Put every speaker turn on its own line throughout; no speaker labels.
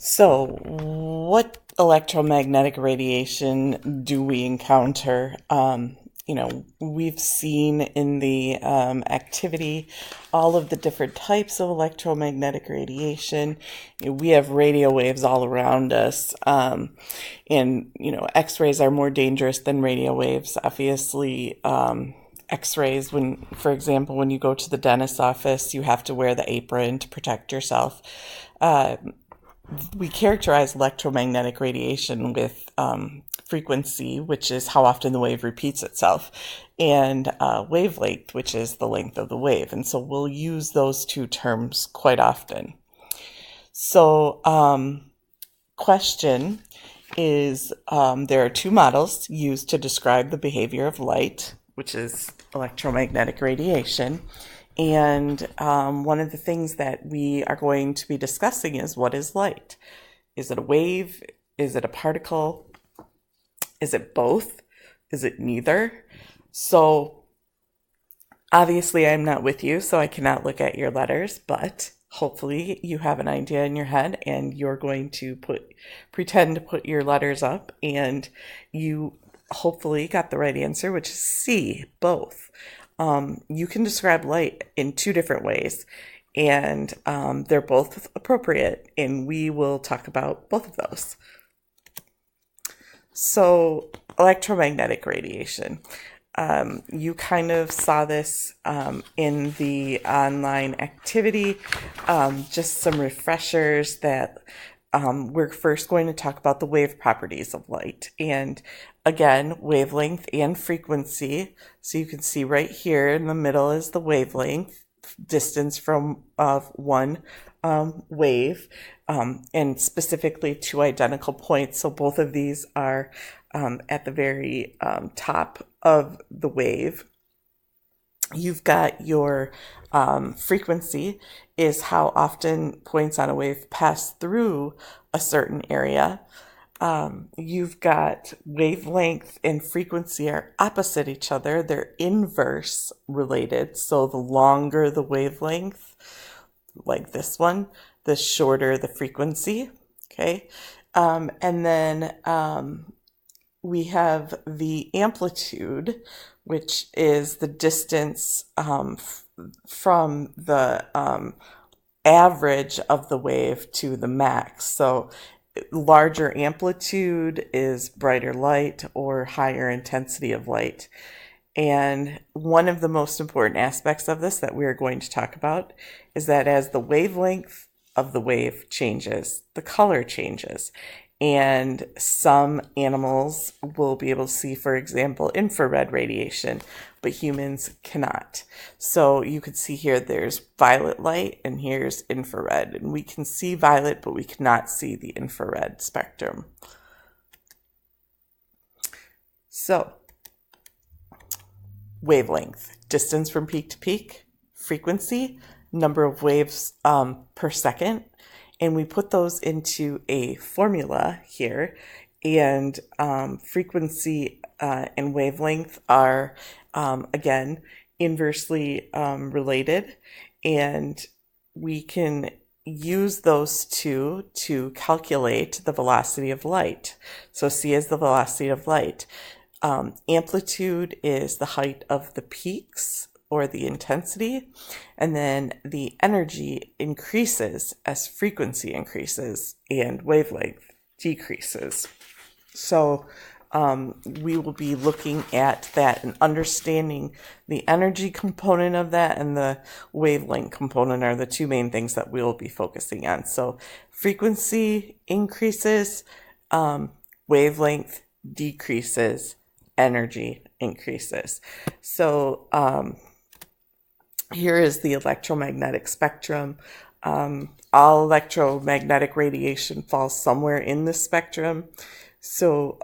So, what electromagnetic radiation do we encounter? We've seen in the activity all of the different types of electromagnetic radiation. We have radio waves all around us. X-rays are more dangerous than radio waves. Obviously, X-rays, for example, when you go to the dentist's office, you have to wear the apron to protect yourself. Uh, we characterize electromagnetic radiation with frequency, which is how often the wave repeats itself, and wavelength, which is the length of the wave. And so we'll use those two terms quite often. So, question is there are two models used to describe the behavior of light, which is electromagnetic radiation. And one of the things that we are going to be discussing is, what is light? Is it a wave? Is it a particle? Is it both? Is it neither? So obviously I'm not with you, so I cannot look at your letters, but hopefully you have an idea in your head and you're going to pretend to put your letters up, and you hopefully got the right answer, which is C, both. You can describe light in two different ways, and they're both appropriate, and we will talk about both of those. So, electromagnetic radiation. You kind of saw this in the online activity. Just some refreshers that we're first going to talk about the wave properties of light. And again, wavelength and frequency. So you can see right here in the middle is the wavelength, distance from one wave, and specifically two identical points. So both of these are at the very top of the wave. You've got your frequency, is how often points on a wave pass through a certain area. You've got wavelength and frequency are opposite each other. They're inverse related. So the longer the wavelength, like this one, the shorter the frequency. Okay. And then we have the amplitude, which is the distance from the average of the wave to the max. So larger amplitude is brighter light or higher intensity of light. And one of the most important aspects of this that we are going to talk about is that as the wavelength of the wave changes, the color changes. And some animals will be able to see, for example, infrared radiation, but humans cannot. So you can see here there's violet light and here's infrared. And we can see violet, but we cannot see the infrared spectrum. So wavelength, distance from peak to peak, frequency, number of waves per second. And we put those into a formula here, and frequency and wavelength are, again, inversely related, and we can use those two to calculate the velocity of light. So C is the velocity of light. Amplitude is the height of the peaks, or the intensity, and then the energy increases as frequency increases and wavelength decreases. So we will be looking at that and understanding the energy component of that, and the wavelength component are the two main things that we'll be focusing on. So frequency increases, wavelength decreases, energy increases. So here is the electromagnetic spectrum. All electromagnetic radiation falls somewhere in the spectrum. So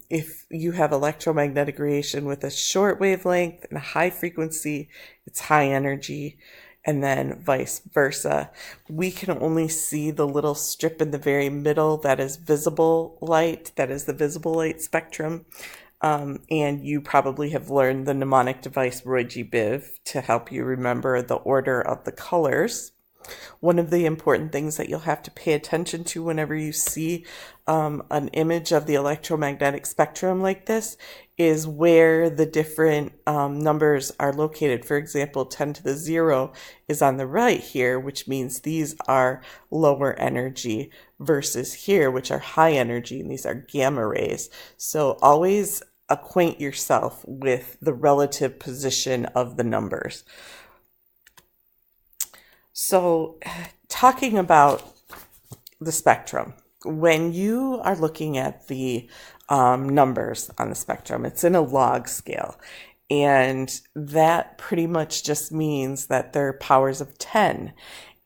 if you have electromagnetic radiation with a short wavelength and a high frequency, it's high energy, and then vice versa. We can only see the little strip in the very middle that is visible light, that is the visible light spectrum. And you probably have learned the mnemonic device Roy G. Biv to help you remember the order of the colors. One of the important things that you'll have to pay attention to whenever you see an image of the electromagnetic spectrum like this is where the different numbers are located. For example, 10 to the 0 is on the right here, which means these are lower energy, versus here, which are high energy, and these are gamma rays. So always acquaint yourself with the relative position of the numbers. So, talking about the spectrum, when you are looking at the numbers on the spectrum, it's in a log scale. And that pretty much just means that they're powers of 10.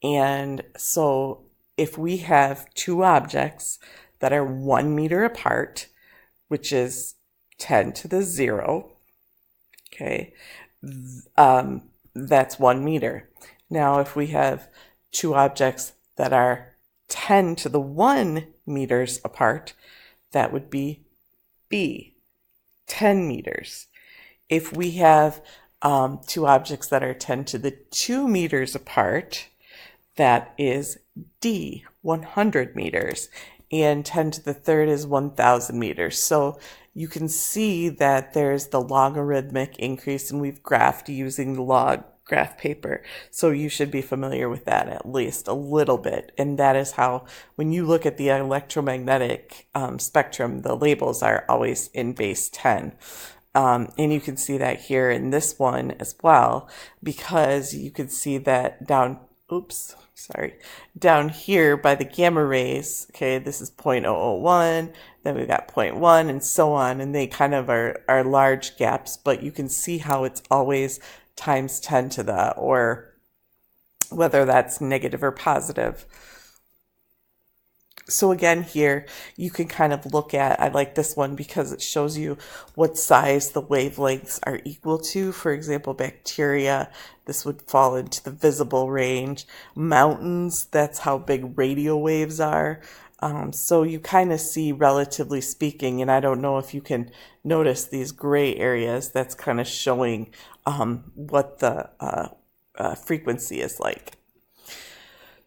And so if we have two objects that are 1 meter apart, which is 10 to the 0, okay, that's 1 meter. Now, if we have two objects that are 10 to the 1 meters apart, that would be B, 10 meters. If we have two objects that are 10 to the 2 meters apart, that is D, 100 meters. And 10 to the third is 1,000 meters. So you can see that there's the logarithmic increase, and we've graphed using the log graph paper. So you should be familiar with that at least a little bit. And that is how, when you look at the electromagnetic spectrum, the labels are always in base 10. And you can see that here in this one as well, because you can see that down here by the gamma rays, okay, this is 0.001, then we've got 0.1 and so on, and they kind of are large gaps, but you can see how it's always times 10 to the, or whether that's negative or positive. So again, here you can kind of look at, I like this one because it shows you what size the wavelengths are equal to. For example, bacteria, this would fall into the visible range. Mountains, that's how big radio waves are. So you kind of see, relatively speaking, and I don't know if you can notice these gray areas, that's kind of showing what the frequency is like.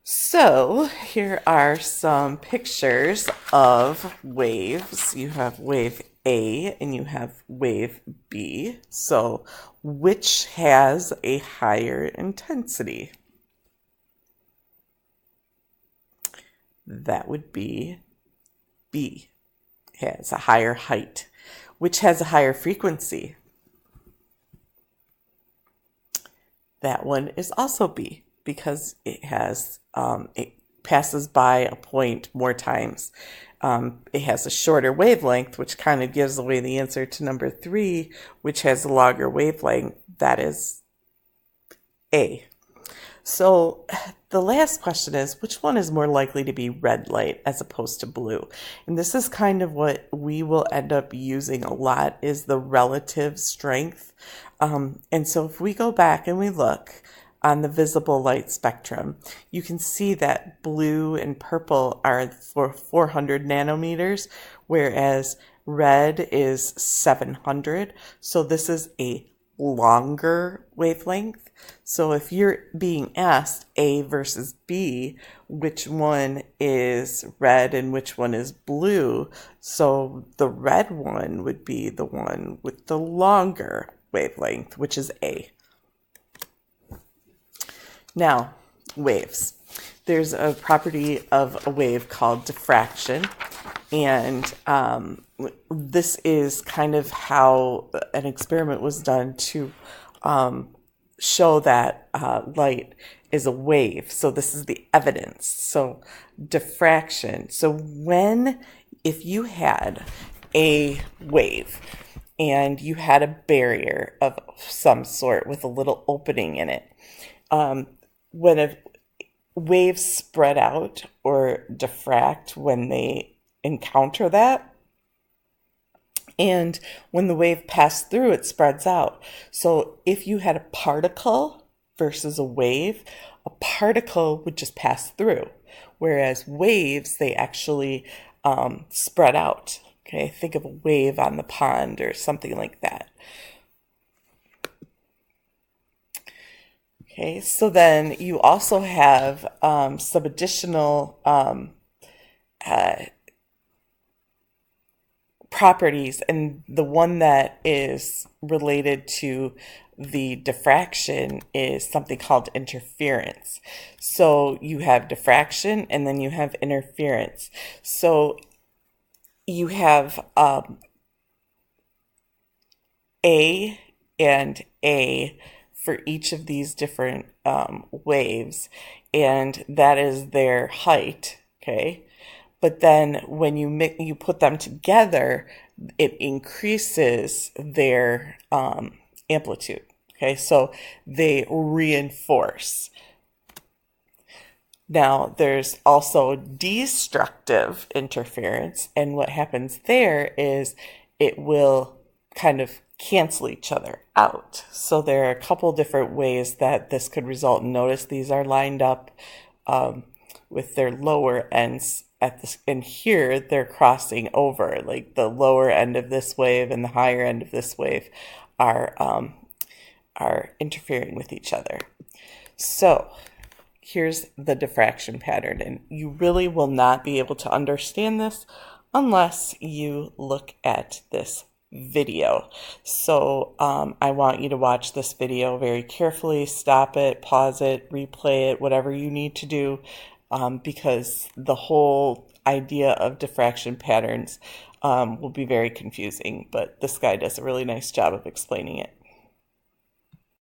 So here are some pictures of waves. You have wave A and you have wave B. So which has a higher intensity? That would be B. It has a higher height. Which has a higher frequency? That one is also B, because it has it passes by a point more times. It has a shorter wavelength, which kind of gives away the answer to number 3, which has a longer wavelength. That is A. So the last question is, which one is more likely to be red light as opposed to blue? And this is kind of what we will end up using a lot, is the relative strength. And so if we go back and we look on the visible light spectrum, you can see that blue and purple are for 400 nanometers, whereas red is 700. So this is a longer wavelength. So if you're being asked A versus B, which one is red and which one is blue, so the red one would be the one with the longer wavelength, which is A. Now, waves. There's a property of a wave called diffraction, and this is kind of how an experiment was done to show that light is a wave. So this is the evidence. So diffraction. So if you had a wave and you had a barrier of some sort with a little opening in it, when waves spread out or diffract when they encounter that, and when the wave passed through, it spreads out. So if you had a particle versus a wave, a particle would just pass through, whereas waves, they actually spread out. Okay, think of a wave on the pond or something like that. Okay, so then you also have some additional properties, and the one that is related to the diffraction is something called interference. So you have diffraction and then you have interference. So you have A and A for each of these different waves, and that is their height, okay? But then when you put them together, it increases their amplitude. Okay, so they reinforce. Now, there's also destructive interference, and what happens there is it will kind of cancel each other out. So there are a couple different ways that this could result. Notice these are lined up with their lower ends at this, and here they're crossing over. Like the lower end of this wave and the higher end of this wave are interfering with each other. So here's the diffraction pattern, and you really will not be able to understand this unless you look at this video. So I want you to watch this video very carefully, stop it, pause it, replay it, whatever you need to do, because the whole idea of diffraction patterns will be very confusing, but this guy does a really nice job of explaining it.